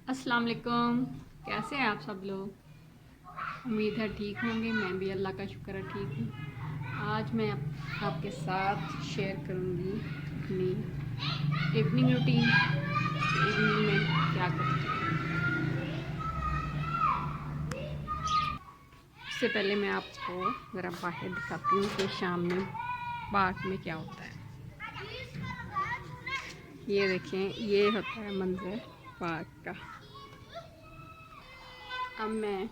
अस्सलाम वालेकुम। कैसे हैं आप सब लोग? उम्मीद है ठीक होंगे। मैं भी अल्लाह का शुक्र है ठीक हूँ। आज मैं आपके साथ शेयर करूँगी अपनी इवनिंग रूटीन। इवनिंग में क्या करती हूँ। उससे पहले मैं आपको ज़रा बाहर दिखाती हूँ कि शाम में पार्क में क्या होता है। ये देखें, ये होता है मंजर पार्क का। अब मैं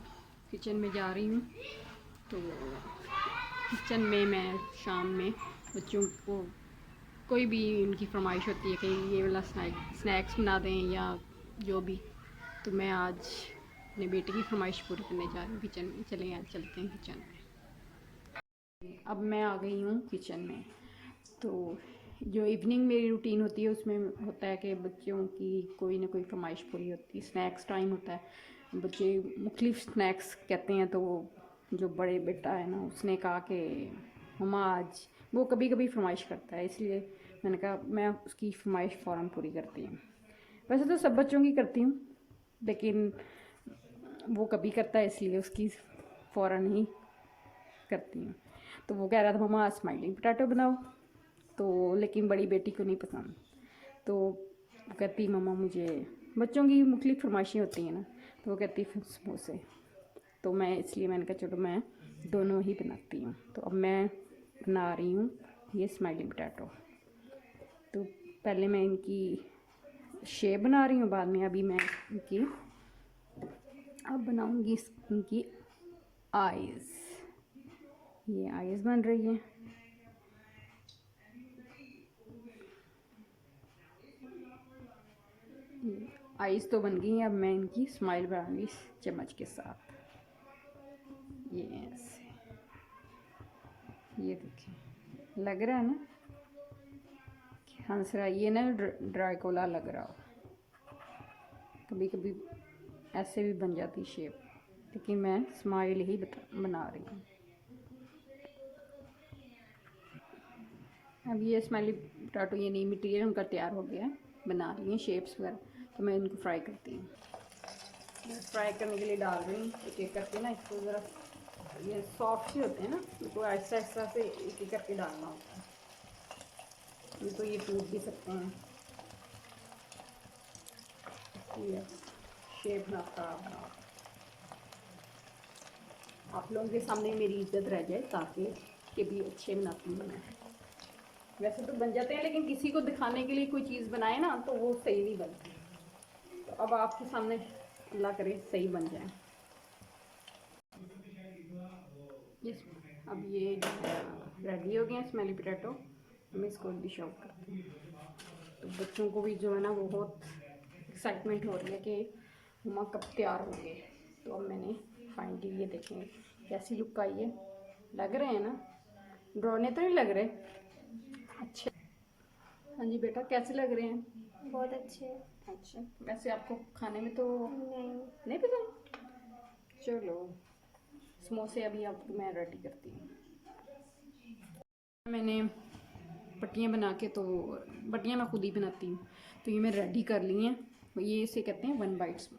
किचन में जा रही हूँ। तो किचन में मैं शाम में बच्चों को कोई भी उनकी फरमाइश होती है कि ये वाला स्नैक्स बना दें या जो भी, तो मैं आज अपने बेटे की फरमाइश पूरी करने जा रही हूँ किचन में। चलें आज चलते हैं किचन में। अब मैं आ गई हूँ किचन में। तो जो इवनिंग मेरी रूटीन होती है उसमें होता है कि बच्चों की कोई ना कोई फरमाइश पूरी होती है। स्नैक्स टाइम होता है, बच्चे मुख्तलिफ स्नैक्स कहते हैं। तो वो जो बड़े बेटा है ना, उसने कहा कि मम्मा आज, वो कभी कभी फरमाइश करता है, इसलिए मैंने कहा मैं उसकी फरमाइश फ़ौरन पूरी करती हूँ। वैसे तो सब बच्चों की करती हूँ, लेकिन वो कभी करता है इसलिए उसकी फ़ौरन ही करती हूँ। तो वो कह रहा था मम्मा स्माइलिंग पोटैटो बनाओ, तो लेकिन बड़ी बेटी को नहीं पसंद। तो वो कहती मम्मा मुझे, बच्चों की मुख्तलिफ फरमाइशें होती हैं ना, तो वो कहती समोसे। तो मैं इसलिए मैंने कहा चलो मैं दोनों ही बनाती हूँ। तो अब मैं बना रही हूँ ये स्माइलिंग पोटैटो। तो पहले मैं इनकी शेप बना रही हूँ, बाद में अभी मैं इनकी अब बनाऊँगी इनकी आइज़। ये आइज़ बन रही है। आइज़ तो बन गई हैं, अब मैं इनकी स्माइल बनाऊंगी चम्मच के साथ। ये ऐसे, ये देखिए लग रहा है ना, हंस रहा है ये ना, ड्राइकोला लग रहा हो। कभी कभी ऐसे भी बन जाती शेप, लेकिन मैं स्माइल ही बना रही हूँ। अब ये स्माइली पोटैटो, ये नहीं मटीरियल उनका तैयार हो गया है, बना रही हैं शेप्स वगैरह। तो मैं इनको फ्राई करती हूँ। फ्राई करने के लिए डाल रही हूँ एक एक करके ना, इसको ज़रा, ये सॉफ्ट से होते हैं ना, इनको ऐसा ऐसा से एक एक करके डालना होता है, नहीं तो ये टूट भी सकते हैं। ये शेप ना खराब ना हो, आप लोगों के सामने मेरी इज्जत रह जाए, ताकि कि भी अच्छे बनाती हूँ मैं। वैसे तो बन जाते हैं, लेकिन किसी को दिखाने के लिए कोई चीज़ बनाए ना तो वो सही नहीं बनती। तो अब आपके सामने अल्लाह करे सही बन जाए। यस, अब ये जो है रेडी हो गए हैं स्मेली पोटैटो। मैं इसको डिश आउट करती हूँ। तो बच्चों को भी जो है ना, वो बहुत एक्साइटमेंट हो रही है कि मम्मा कब तैयार होंगे। तो अब मैंने फाइनली ये देखें कैसी लुक आई है। लग रहे हैं ना, ड्रोने तो नहीं लग रहे अच्छे? हाँ जी बेटा, कैसे लग रहे हैं? बहुत अच्छे। अच्छा, वैसे आपको खाने में तो नहीं। नहीं पसंद? चलो, समोसे अभी आपको मैं रेडी करती हूँ। मैंने पट्टियाँ बना के, तो पट्टियाँ मैं खुद ही बनाती हूँ, तो ये मैं रेडी कर ली हैं। ये इसे कहते हैं 1 बाइट्स,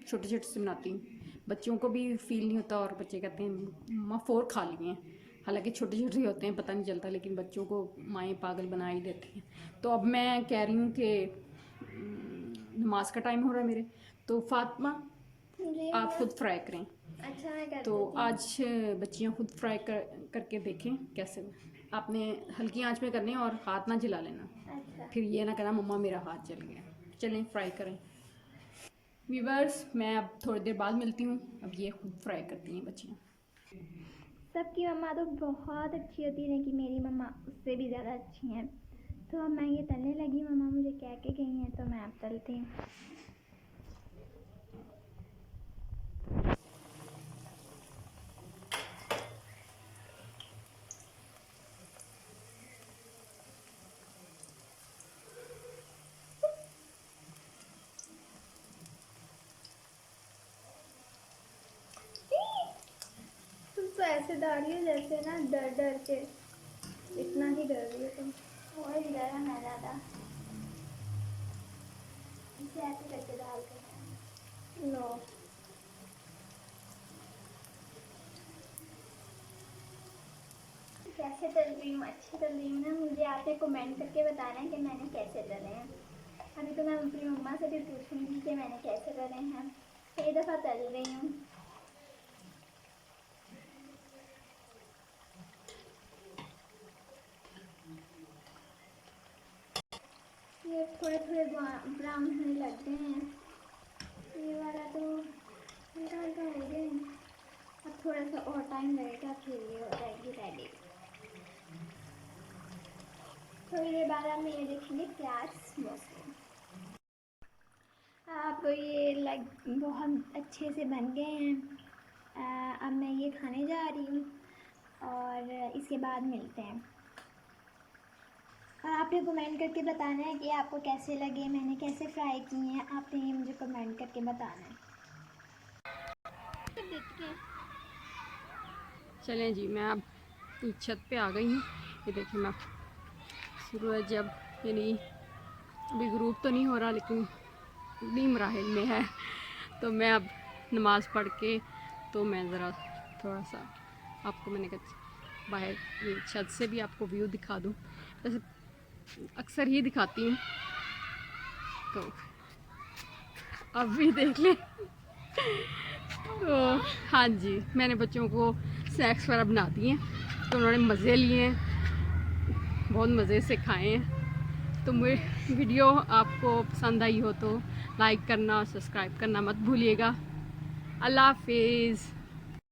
छोटे छोटे से बनाती हूँ। बच्चों को भी फील नहीं होता, और बच्चे कहते हैं मम्मा 4 खा लिए हैं। हालांकि छोटे छोटे होते हैं, पता नहीं चलता, लेकिन बच्चों को माएँ पागल बना ही देती हैं। तो अब मैं कह रही हूँ कि नमाज का टाइम हो रहा है मेरे, तो फातिमा जी आप अम्मा। खुद फ्राई करें। अच्छा, मैं कर तो देती हूँ। आज बच्चियाँ खुद फ्राई करके देखें कैसे। आपने हल्की आंच में करनी है और हाथ ना जला लेना, अच्छा। फिर ये ना कहना मम्मा मेरा हाथ जल गया। चलें फ्राई करें। व्यूवर्स, मैं अब थोड़ी देर बाद मिलती हूँ। अब ये खुद फ्राई करती हैं बच्चियाँ। सबकी मम्मा तो बहुत अच्छी होती है, लेकिन मेरी मम्मा उससे भी ज़्यादा अच्छी हैं। तो अब मैं ये तलने लगी, मम्मा मुझे कह के गई हैं, तो मैं अब तलती हूँ। तुम तो ऐसे डाल रही हो जैसे ना डर डर के, इतना ही डर रही हो तुम। और ही डरा मैं ज़्यादा, इसे ऐसे करके डाल कर। लो कैसे तल रही हूँ, अच्छी तल रही हूँ ना? मुझे आपने कमेंट करके बताना है कि मैंने कैसे तले हैं। अभी तो मैं अपनी मम्मा से भी पूछूंगी कि मैंने कैसे तले हैं। कई दफ़ा तल रही हूँ। ये थोड़े थोड़े ब्राउन होने लग गए हैं। ये वाला तो हल्का हल्का हो गए हैं। अब थोड़ा सा और टाइम लगेगा, फिर ये हो जाएगी रेडी। थोड़ी देर बाद हम ये देखेंगे प्याज स्मोकिंग। अब ये लाइक बहुत अच्छे से बन गए हैं। अब मैं ये खाने जा रही हूँ और इसके बाद मिलते हैं। और आपने कमेंट करके बताना है कि आपको कैसे लगे, मैंने कैसे फ्राई किए हैं। आपने ये मुझे कमेंट करके बताना है। चलें जी, मैं अब छत पे आ गई हूँ। ये देखिए, मैं सूरज जब यानी अभी ग्रूप तो नहीं हो रहा लेकिन नीम राहिल में है, तो मैं अब नमाज़ पढ़ के तो मैं ज़रा थोड़ा सा आपको मैंने कहा बाहर ये छत से भी आपको व्यू दिखा दूँ। वैसे अक्सर ही दिखाती हूँ, तो अब भी देख लें। तो हाँ जी, मैंने बच्चों को स्नैक्स वगैरह बना दिए हैं, तो उन्होंने मज़े लिए हैं, बहुत मज़े से खाए हैं। तो मेरी वीडियो आपको पसंद आई हो तो लाइक करना, सब्सक्राइब करना मत भूलिएगा। अल्लाह हाफिज़।